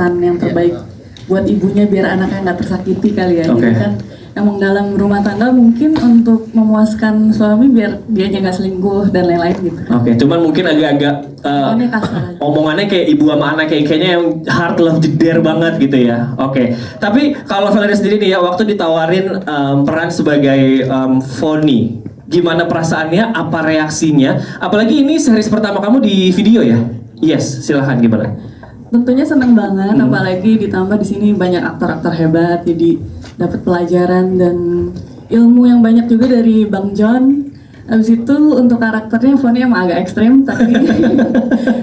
pesan yang terbaik buat ibunya biar anaknya nggak tersakiti kali ya. Jadi kan emang dalam rumah tangga mungkin untuk memuaskan suami biar dia nggak selingkuh dan lain-lain gitu. Oke, cuman mungkin agak-agak Ini kasar aja. omongannya kayak ibu sama anak kayaknya yang hard love jeder banget gitu ya. Oke, tapi kalau Valerie sendiri nih ya, waktu ditawarin peran sebagai Fonny, gimana perasaannya? Apa reaksinya? Apalagi ini series pertama kamu di video ya? Yes, silahkan gimana? Tentunya senang banget, apalagi ditambah di sini banyak aktor-aktor hebat, jadi dapat pelajaran dan ilmu yang banyak juga dari Bang John. Habis itu untuk karakternya Fonny emang agak ekstrem, tapi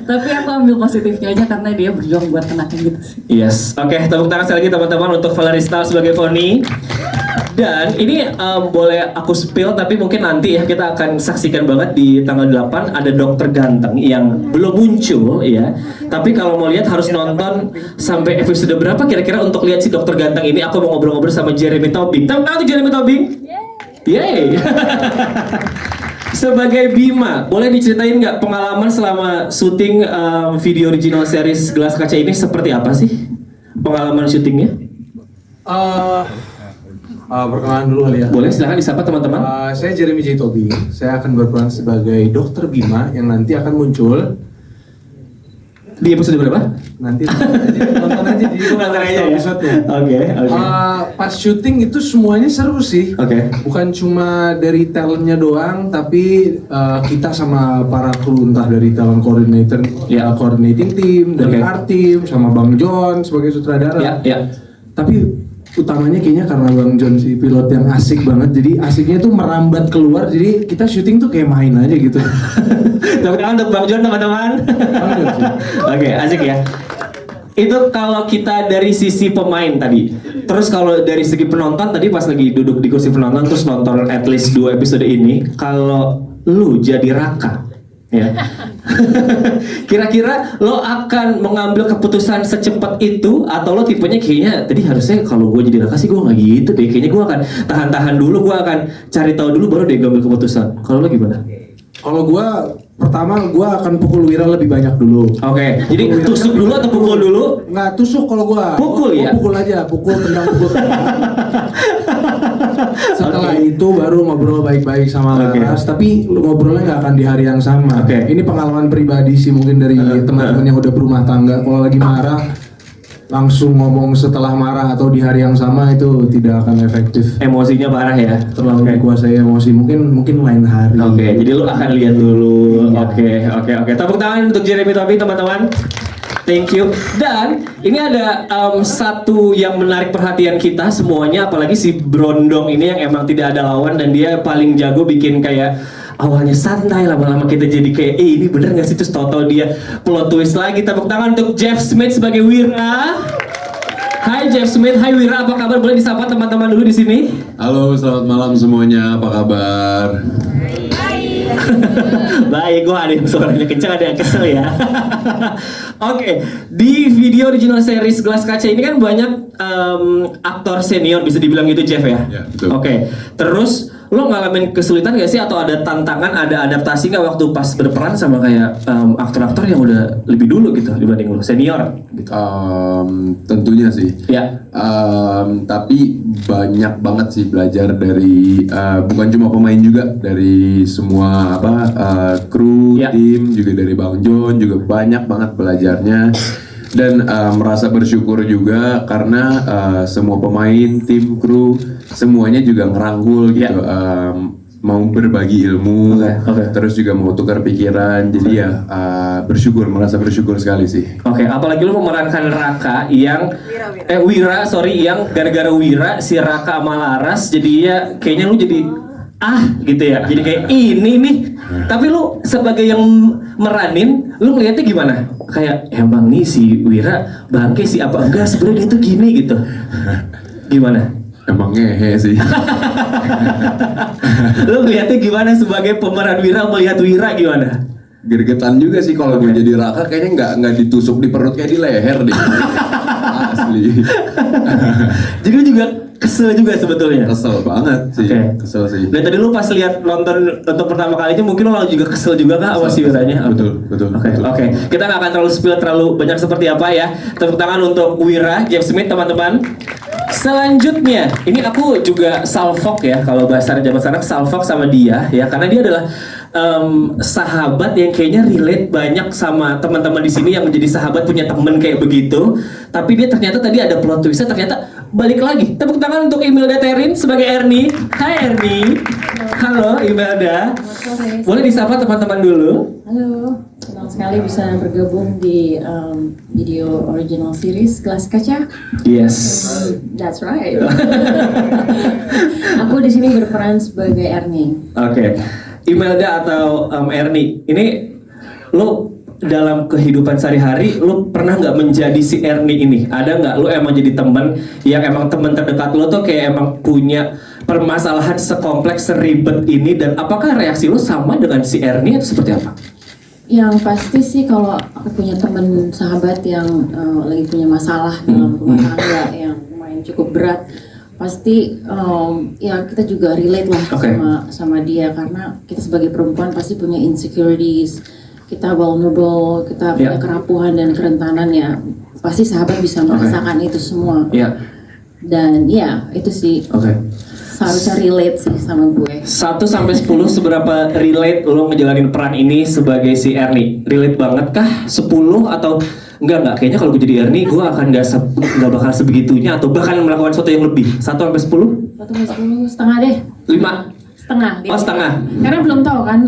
tapi aku ambil positifnya aja karena dia berjuang buat anaknya gitu sih. Yes, oke, tepuk tangan sekali lagi teman-teman untuk Valerie Stahl sebagai Fonny. Dan ini boleh aku spill tapi mungkin nanti ya kita akan saksikan banget di tanggal 8 ada dokter ganteng yang belum muncul ya. Tapi kalau mau lihat harus nonton sampai episode berapa kira-kira untuk lihat si dokter ganteng ini. Aku mau ngobrol-ngobrol sama Jeremy Tobing. Tahu tuh Jeremy Tobing? Yeay. Sebagai Bima, boleh diceritain nggak pengalaman selama syuting video original series Gelas Kaca ini seperti apa sih? Pengalaman syutingnya? Perkenalan dulu kali ya. Boleh, silahkan disapa teman-teman. Saya Jeremy J. Tobing. Saya akan berperan sebagai Dokter Bima yang nanti akan muncul Di episode berapa? nanti nonton aja di Nonton aja ya? episode-nya. Oke. Pas syuting itu semuanya seru sih. Oke. Bukan cuma dari talentnya doang, tapi kita sama para kru entah dari talent coordinator, coordinating team, dari art team, sama Bang John sebagai sutradara. Ya. Tapi utamanya kayaknya karena Bang John si pilot yang asik banget, jadi asiknya tuh merambat keluar, jadi kita syuting tuh kayak main aja gitu. Tepuk tangan untuk Bang John teman-teman. Oke, asik ya. Itu kalau kita dari sisi pemain tadi. Terus kalau dari segi penonton tadi pas lagi duduk di kursi penonton terus nonton at least 2 episode ini, kalau lu jadi Raka ya. Kira-kira lo akan mengambil keputusan secepat itu atau lo tipenya kayaknya tadi harusnya kalau gue jadi Raka sih gue nggak gitu deh, kayaknya gue akan tahan-tahan dulu, gue akan cari tahu dulu baru deh gue ambil keputusan. Kalau lo gimana? Kalau gua pertama gua akan pukul Wira lebih banyak dulu. Oke, jadi tusuk dulu atau pukul dulu? Nggak tusuk kalau gua. Pukul ya? Pukul aja, pukul tendang pukul. Setelah itu baru ngobrol baik-baik sama Laras, tapi ngobrolnya nggak akan di hari yang sama. Ini pengalaman pribadi sih mungkin dari teman-teman yang udah berumah tangga. Kalau lagi marah langsung ngomong setelah marah atau di hari yang sama itu tidak akan efektif. Emosinya parah ya? Terlalu dikuasai emosi, mungkin lain hari. Oke, jadi lu akan lihat dulu. Oke. Tepuk tangan untuk Jeremy Tobing teman-teman. Thank you. Dan ini ada satu yang menarik perhatian kita semuanya, apalagi si Brondong ini yang emang tidak ada lawan dan dia paling jago bikin kayak awalnya santai, lama-lama kita jadi kayak ini bener gak sih, terus tau-tau dia plot twist lagi. Tepuk tangan untuk Jeff Smith sebagai Wira. Hai Jeff Smith, hai Wira, apa kabar? Boleh disapa teman-teman dulu di sini. Halo, selamat malam semuanya. Apa kabar? Baik, gue ada yang suaranya kencang, ada yang kesel ya. Oke, di video original series Gelas Kaca ini kan banyak aktor senior, bisa dibilang gitu Jeff ya? Ya, betul. Oke, terus lo ngalamin kesulitan gak sih atau ada tantangan, ada adaptasi gak waktu pas berperan sama kayak aktor-aktor yang udah lebih dulu gitu dibanding lo, senior gitu? Tentunya sih. Ya. Tapi banyak banget sih belajar dari bukan cuma pemain juga, dari semua kru, tim, juga dari Bang John juga banyak banget belajarnya. Dan merasa bersyukur juga karena semua pemain, tim, kru semuanya juga ngerangkul gitu, mau berbagi ilmu, terus juga mau tukar pikiran, jadi ya merasa bersyukur sekali sih. Oke, apalagi lu memerankan Raka yang Wira, yang gara-gara Wira si Raka sama Laras jadi ya kayaknya lu jadi gitu ya, jadi kayak ini nih. Tapi lu sebagai yang meranin, lu ngeliatnya gimana? Kayak emang nih si Wira bangke sih apa enggak, sebenarnya dia tuh gini gitu. Gimana? Emang ngehe sih. Lu ngeliatnya gimana sebagai pemeran Wira, melihat Wira gimana? Gergetan juga sih kalau gue jadi Raka, kayaknya nggak ditusuk di perut, kayak di leher deh. Asli. Jadi lu juga kesel juga sebetulnya. Kesel banget sih, Oke. kesel sih. Dan tadi lu pas lihat nonton untuk pertama kalinya mungkin lo juga kesel juga kah sama si Wiranya? Betul, betul. Oke, betul. oke. Kita nggak akan terlalu spill terlalu banyak seperti apa ya. Tepuk tangan untuk Wira, James Smith teman-teman. Selanjutnya, ini aku juga salfok ya kalau bahasa zaman sekarang salfok sama dia ya karena dia adalah sahabat yang kayaknya relate banyak sama teman-teman di sini yang menjadi sahabat punya temen kayak begitu. Tapi dia ternyata tadi ada plot twistnya ternyata balik lagi. Tepuk tangan untuk Imelda Terin sebagai Ernie. Hai Ernie. Halo Imelda. Sore. Boleh disapa teman-teman dulu? Halo, senang sekali bisa bergabung di video original series Gelas Kaca. Yes. That's right. Aku di sini berperan sebagai Ernie. Oke. Imelda atau Ernie, ini lo dalam kehidupan sehari-hari lo pernah nggak menjadi si Ernie ini? Ada nggak lo emang jadi temen yang emang temen terdekat lo tuh kayak emang punya permasalahan sekompleks seribet ini dan apakah reaksi lo sama dengan si Ernie atau seperti apa? Yang pasti sih kalau aku punya teman sahabat yang lagi punya masalah dalam rumah tangga yang lumayan cukup berat, pasti ya kita juga relate lah sama dia karena kita sebagai perempuan pasti punya insecurities, kita vulnerable, kita punya kerapuhan dan kerentanan ya pasti sahabat bisa merasakan itu semua. Dan ya itu sih seharusnya relate sih sama gue. 1 sampai 10 seberapa relate lo ngejalanin peran ini sebagai si Ernie? Relate banget kah? 10 atau enggak kayaknya kalau gue jadi Ernie gue akan nggak bakal sebegitunya atau bahkan melakukan sesuatu yang lebih. 1 sampai 10? 1 sampai 10 setengah deh. 5? Setengah. Oh setengah. Karena belum tahu kan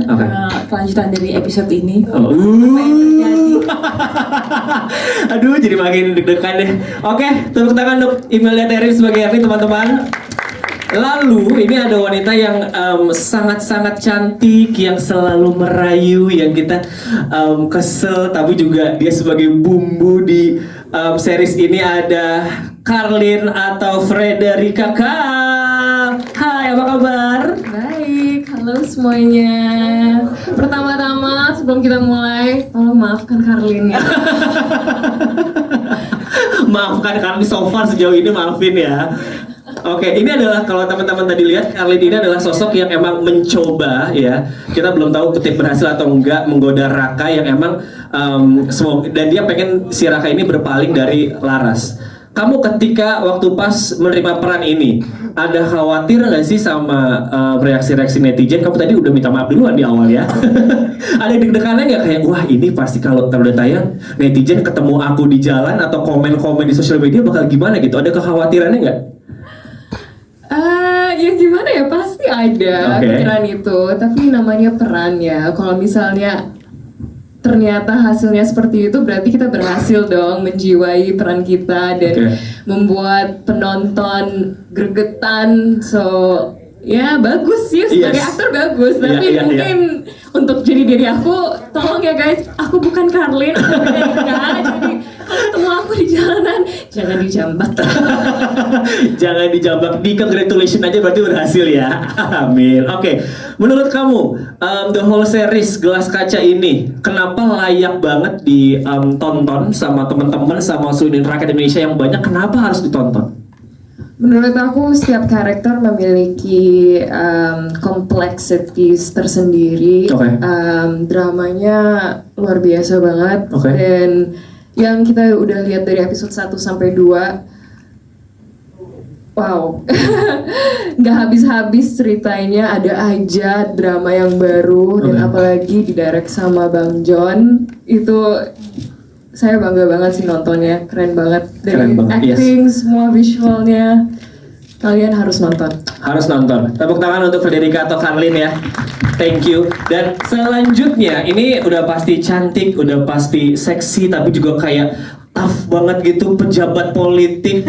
kelanjutan dari episode ini. Oh. Apa yang terjadi? Aduh jadi makin deg-degan deh. Oke, tepuk tangan untuk Imelda Terin sebagai Ernie teman-teman. Lalu ini ada wanita yang sangat-sangat cantik, yang selalu merayu, yang kita kesel, tapi juga dia sebagai bumbu di series ini ada Karlin atau Frederica Kang. Hai, apa kabar? Baik, halo semuanya. Pertama-tama sebelum kita mulai, tolong maafkan Karlin ya. Maafkan kami so far sejauh ini maafin ya. Oke, ini adalah kalau teman-teman tadi lihat Karlin ini adalah sosok yang emang mencoba ya. Kita belum tahu ketik berhasil atau enggak menggoda Raka yang emang dan dia pengen si Raka ini berpaling dari Laras. Kamu ketika waktu pas menerima peran ini ada khawatir nggak sih sama reaksi-reaksi netizen? Kamu tadi udah minta maaf duluan di awal ya. Ada deg-degannya nggak kayak wah ini pasti kalau udah tayang netizen ketemu aku di jalan atau komen-komen di sosial media bakal gimana gitu? Ada kekhawatirannya nggak? Ya gimana ya, pasti ada pikiran itu. Tapi namanya peran ya. Kalau misalnya ternyata hasilnya seperti itu, berarti kita berhasil dong menjiwai peran kita dan membuat penonton gregetan. So ya bagus sih sebagai aktor bagus. Tapi mungkin untuk jadi diri aku, tolong ya guys, aku bukan Karlin, aku Frederica. Jadi kalau ketemu aku di jalanan jangan dijambak. Jangan dijambak, di congratulation aja berarti berhasil ya. Amin. Oke, menurut kamu the whole series Gelas Kaca ini kenapa layak banget ditonton sama teman-teman sama seluruh rakyat Indonesia yang banyak? Kenapa harus ditonton? Menurut aku setiap karakter memiliki complexities tersendiri. Dramanya luar biasa banget. Dan yang kita udah lihat dari episode 1 sampai 2, wow, nggak habis-habis ceritanya, ada aja drama yang baru. Dan apalagi didirect sama Bang John, itu saya bangga banget sih nontonnya, keren banget. Dari acting, semua visualnya, kalian harus nonton. Harus nonton. Tepuk tangan untuk Frederica atau Karlin ya. Thank you. Dan selanjutnya ini udah pasti cantik, udah pasti seksi, tapi juga kayak tough banget gitu, pejabat politik.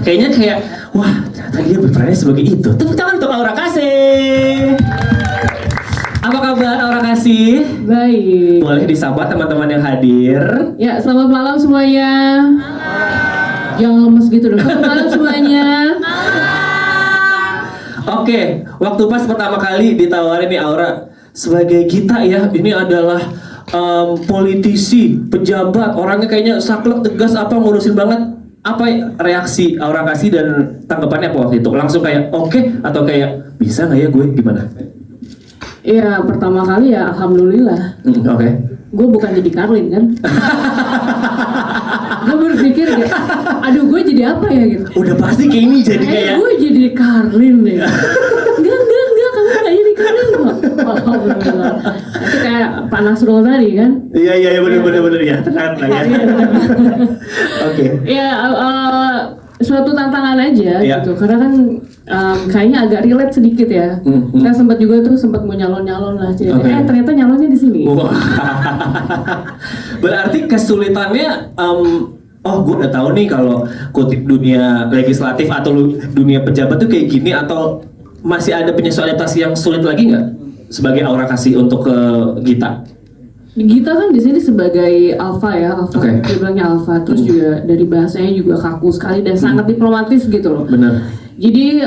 Kayaknya kayak wah ternyata dia berperannya sebagai itu. Tepuk tangan untuk Aura Kasih. Apa kabar Aura Kasih? Baik. Boleh disapa teman-teman yang hadir. Ya, selamat malam semuanya. Jangan lemes gitu dong. Selamat malam semuanya. Oke, waktu pas pertama kali ditawarin nih Aura sebagai Gita ya, ini adalah politisi, pejabat, orangnya kayaknya saklek, tegas, apa ngurusin banget. apa reaksi Aura Kasih dan tanggapannya apa waktu itu? Langsung kayak oke atau kayak bisa nggak ya gue gimana? Iya, pertama kali ya alhamdulillah. Oke. Gue bukan jadi Karlin kan. Gue berpikir kayak, aduh gue jadi apa ya gitu. Udah pasti kayak ini jadi kayak. Gue jadi Karlin deh. Enggak, kamu gak jadi Karlin kok. Alhamdulillah. Itu kayak Pak Nasrul tadi kan. Iya bener ya tenang lah ya. Oke. Ya suatu tantangan aja Iya. gitu. Karena kan kayaknya agak relate sedikit ya. Saya sempat mau nyalon lah cerita. Oke. Ternyata nyalonnya di sini. Wah. Berarti kesulitannya oh gue udah tahu nih kalau kutip dunia legislatif atau dunia pejabat tuh kayak gini, atau masih ada penyesuaian yang sulit lagi nggak sebagai Aura Kasih untuk ke Gita? Gita kan di sini sebagai alpha ya, alpha. Oke. Dia bilangnya alpha, terus juga dari bahasanya juga kaku sekali dan sangat diplomatis gitu loh. Benar. Jadi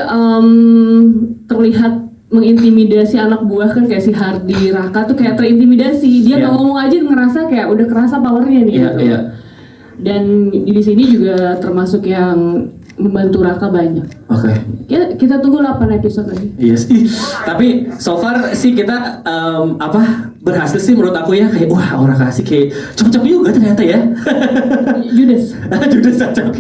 terlihat mengintimidasi anak buah kan, kayak si Hardi Raka tuh kayak terintimidasi. Dia Iya. ngomong aja ngerasa kayak udah kerasa powernya nih Iya, gitu. iya. Dan di sini juga termasuk yang membantu Raka banyak. Oke. Kita tunggu 8 episode lagi. Iya sih. Tapi so far sih kita berhasil sih menurut aku ya, kayak wah Aura Kasih kayak cocok juga ternyata ya. Judes. Judes cocok.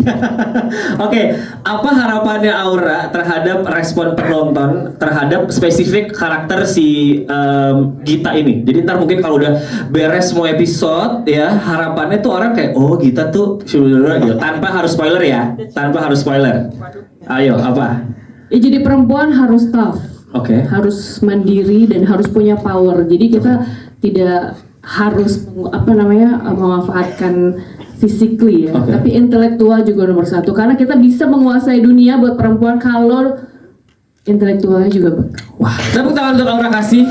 Oke, apa harapannya Aura terhadap respon penonton terhadap spesifik karakter si Gita ini? Jadi ntar mungkin kalau udah beres semua episode ya, harapannya tuh orang kayak oh Gita tuh gitu. Tanpa harus spoiler ya, tanpa harus spoiler. Ayo apa? Ya, jadi perempuan harus tough. Oke. Harus mandiri dan harus punya power. Jadi kita tidak harus memanfaatkan physically ya, Oke. tapi intelektual juga nomor satu. Karena kita bisa menguasai dunia buat perempuan kalau intelektualnya juga bagus. Wah, tepuk tangan untuk Aura Kasih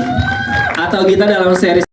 atau Gita dalam series